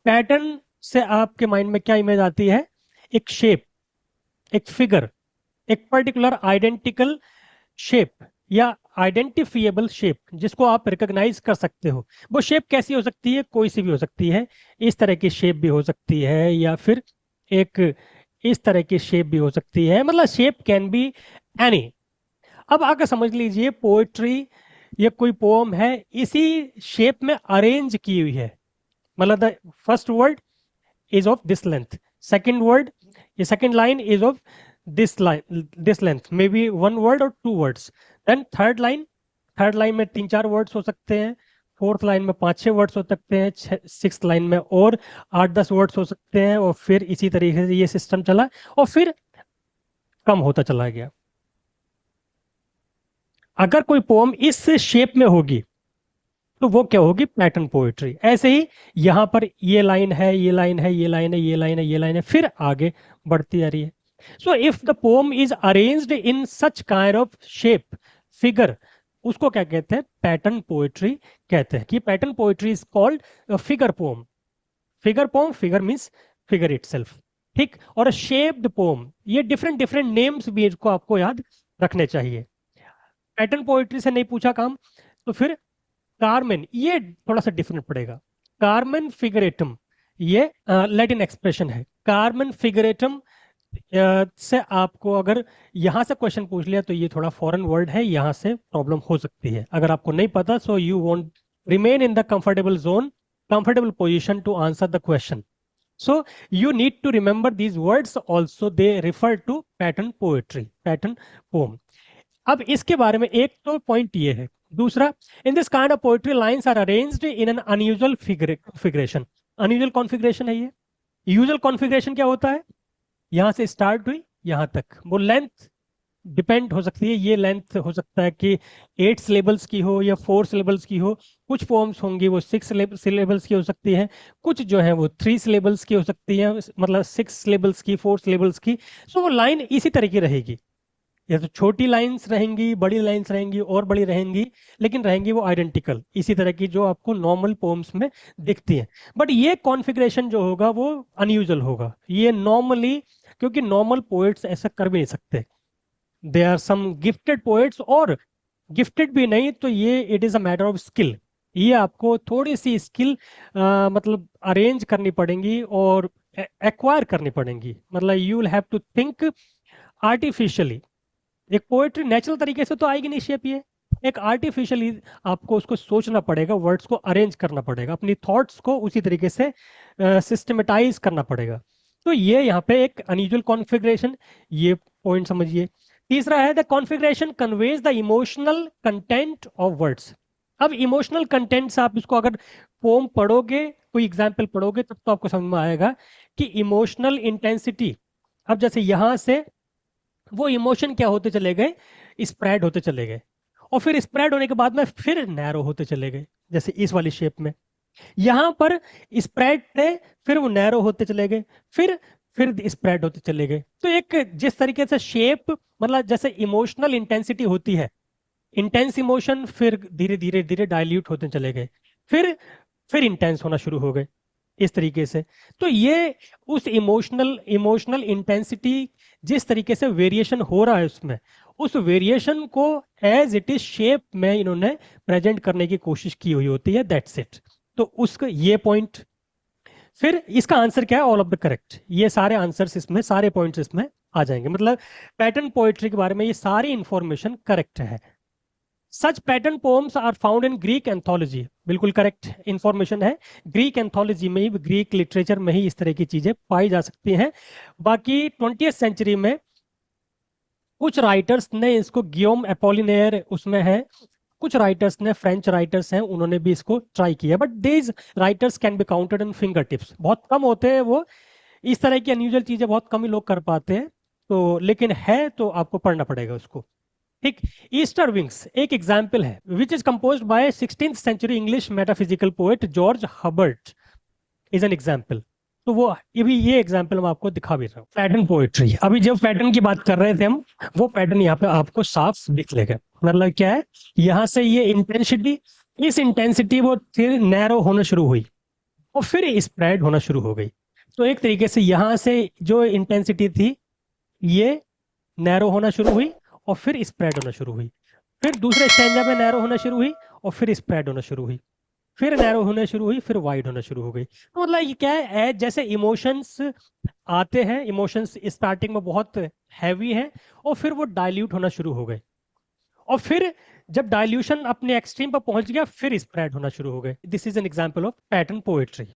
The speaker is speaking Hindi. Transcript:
पैटर्न से आपके माइंड में क्या इमेज आती है? एक शेप, एक फिगर, एक पर्टिकुलर आइडेंटिकल शेप या आइडेंटिफिएबल शेप जिसको आप रिकॉग्नाइज कर सकते हो। वो शेप कैसी हो सकती है? कोई सी भी हो सकती है। इस तरह की शेप भी हो सकती है, या फिर एक इस तरह की शेप भी हो सकती है। मतलब शेप कैन बी एनी। अब आकर समझ लीजिए, पोएट्री ये कोई पोम है, इसी शेप में अरेंज की हुई है। मतलब the first word is of this length, second word, the second line is of this length, maybe one word or two words, then third line में 3-4 वर्ड्स हो सकते हैं, फोर्थ लाइन में 5-6 वर्ड्स हो सकते हैं, सिक्स लाइन में और 8-10 वर्ड्स हो सकते हैं, और फिर इसी तरीके से ये सिस्टम चला और फिर कम होता चला गया। अगर कोई पोम इस शेप में होगी तो वो क्या होगी? Pattern poetry. ऐसे ही यहाँ पर ये लाइन है, ये लाइन है, ये लाइन है, ये लाइन है, ये लाइन है, फिर आगे बढ़ती आ रही है। So if the poem is arranged in such kind of shape, figure, उसको क्या कहते हैं? पैटर्न पोएट्री कहते हैं। कि pattern poetry is called figure poem. Figure poem, figure means figure itself, ठीक। और शेप्ड पोम, ये डिफरेंट डिफरेंट नेम्स भी इसको आपको याद रखने चाहिए। पैटर्न पोएट्री से नहीं पूछा काम, तो फिर कार्मेन, ये थोड़ा सा डिफरेंट पड़ेगा। कार्मेन फिगरेटम, ये लैटिन एक्सप्रेशन है। कार्मेन फिगरेटम से आपको अगर यहाँ से क्वेश्चन पूछ लिया तो ये थोड़ा फॉरेन वर्ड है, यहाँ से प्रॉब्लम हो सकती है। अगर आपको नहीं पता, so you won't remain in the comfortable zone, comfortable position to answer the question. So you need to remember these words also, they refer to pattern poetry, pattern poem. अब इसके बारे में एक तो पॉइंट ये है। दूसरा, in this kind of poetry lines are arranged in an unusual configuration. Unusual configuration है ये। यूजुअल कॉन्फ़िगरेशन क्या होता है? यहाँ से स्टार्ट हुई यहाँ तक, वो लेंथ डिपेंड हो सकती है। ये लेंथ हो सकता है कि 8 सिलेबल्स की हो या 4 सिलेबल्स की हो। कुछ पोम्स होंगी वो 6 सिलेबल्स की हो सकती है, कुछ जो है वो 3 सिलेबल्स की हो सकती है, मतलब 6 सिलेबल्स की, 4 सिलेबल्स की। सो वो लाइन इसी तरह की रहेगी। या तो छोटी लाइंस रहेंगी, बड़ी लाइंस रहेंगी, और बड़ी रहेंगी, लेकिन रहेंगी वो आइडेंटिकल, इसी तरह की जो आपको नॉर्मल पोम्स में दिखती हैं। बट ये कॉन्फ़िगरेशन जो होगा वो अनयूजुअल होगा। ये नॉर्मली, क्योंकि नॉर्मल पोएट्स ऐसा कर भी नहीं सकते। They are some gifted poets, और गिफ्टेड भी नहीं तो ये it is a matter of skill. ये आपको थोड़ी सी स्किल मतलब अरेंज करनी पड़ेंगी और एक्वायर करनी पड़ेंगी। मतलब you will have to think artificially. एक पोएट्री नेचुरल तरीके से तो आएगी नहीं शेप, ये एक आर्टिफिशियली आपको उसको सोचना पड़ेगा, वर्ड्स को अरेंज करना पड़ेगा, अपनी थॉट्स को उसी तरीके से सिस्टमेटाइज करना पड़ेगा। तो ये यहाँ पे एक अनयूजुअल कॉन्फ़िगरेशन, ये पॉइंट समझिए। तीसरा है the configuration conveys the emotional content of words. अब इमोशनल कंटेंट से आप इसको अगर पोम पढ़ोगे, कोई एग्जाम्पल पढ़ोगे, तब तो आपको समझ में आएगा कि इमोशनल इंटेंसिटी। अब जैसे यहाँ से वो इमोशन क्या होते चले गए? स्प्रेड होते चले गए, और फिर स्प्रेड होने के बाद में फिर नैरो होते चले गए, जैसे इस वाली शेप में। यहाँ पर स्प्रेड थे, फिर वो नैरो होते चले गए, फिर स्प्रेड होते चले गए। तो एक जिस तरीके से शेप, मतलब जैसे इमोशनल इंटेंसिटी होती है, इंटेंस इमोशन फिर धीरे धीरे धीरे डाइल्यूट होते चले गए, फिर इंटेंस होना शुरू हो गए, इस तरीके से। तो ये उस इमोशनल इंटेंसिटी, जिस तरीके से वेरिएशन हो रहा है उसमें, उस वेरिएशन को एज इट इज शेप में इन्होंने प्रेजेंट करने की कोशिश की हुई होती है, दैट्स इट। तो उसका ये पॉइंट, फिर इसका आंसर क्या है? All of the correct. ये सारे आंसर्स इसमें, सारे पॉइंट्स इसमें आ जाएंगे। मतलब पैटर्न पोएट्री के बारे में ये सारी इंफॉर्मेशन करेक्ट है। Such pattern poems are found in Greek anthology, बिल्कुल करेक्ट इंफॉर्मेशन है। ग्रीक एंथोलॉजी में ही, ग्रीक लिटरेचर में ही इस तरह की चीजें पाई जा सकती हैं। बाकी 20th सेंचुरी में कुछ राइटर्स ने इसको, गियोम एपोलिनेयर उसमें है, कुछ राइटर्स ने, फ्रेंच राइटर्स हैं, उन्होंने भी इसको ट्राई किया। But these writers can be counted in finger tips, बहुत कम होते हैं वो। इस तरह की अनयूजुअल चीजें बहुत कम ही लोग कर पाते हैं। तो लेकिन है तो आपको पढ़ना पड़ेगा उसको, ठीक। ईस्टर विंग्स एक एग्जाम्पल है, which is composed by 16th century English metaphysical poet George Herbert, is an example. तो वो ये एग्जाम्पल मैं आपको दिखा भी रहा हूँ। पैटर्न पोएट्री, अभी जब पैटर्न की बात कर रहे थे हम, वो पैटर्न यहाँ पे आपको साफ दिख लेगा। मतलब क्या है, यहाँ से ये इंटेंसिटी, इस इंटेंसिटी वो फिर नैरो होना शुरू हुई, और फिर स्प्रेड होना शुरू हो गई। तो एक तरीके से यहाँ से जो इंटेंसिटी थी ये नैरो होना शुरू हुई और फिर स्प्रेड होना शुरू हुई। फिर दूसरे स्टैंजा में नैरो होना शुरू हुई और फिर स्प्रेड होना शुरू हुई। फिर नैरो होना शुरू हुई, फिर वाइड होना शुरू हो गई। तो मतलब ये क्या है, जैसे इमोशंस आते हैं, इमोशंस स्टार्टिंग में बहुत हैवी हैं और फिर वो डाइल्यूट होना शुरू हो गए, और फिर जब डाइल्यूशन अपने एक्सट्रीम पर पहुंच गया फिर स्प्रेड होना शुरू हो गए। This is an example of pattern poetry.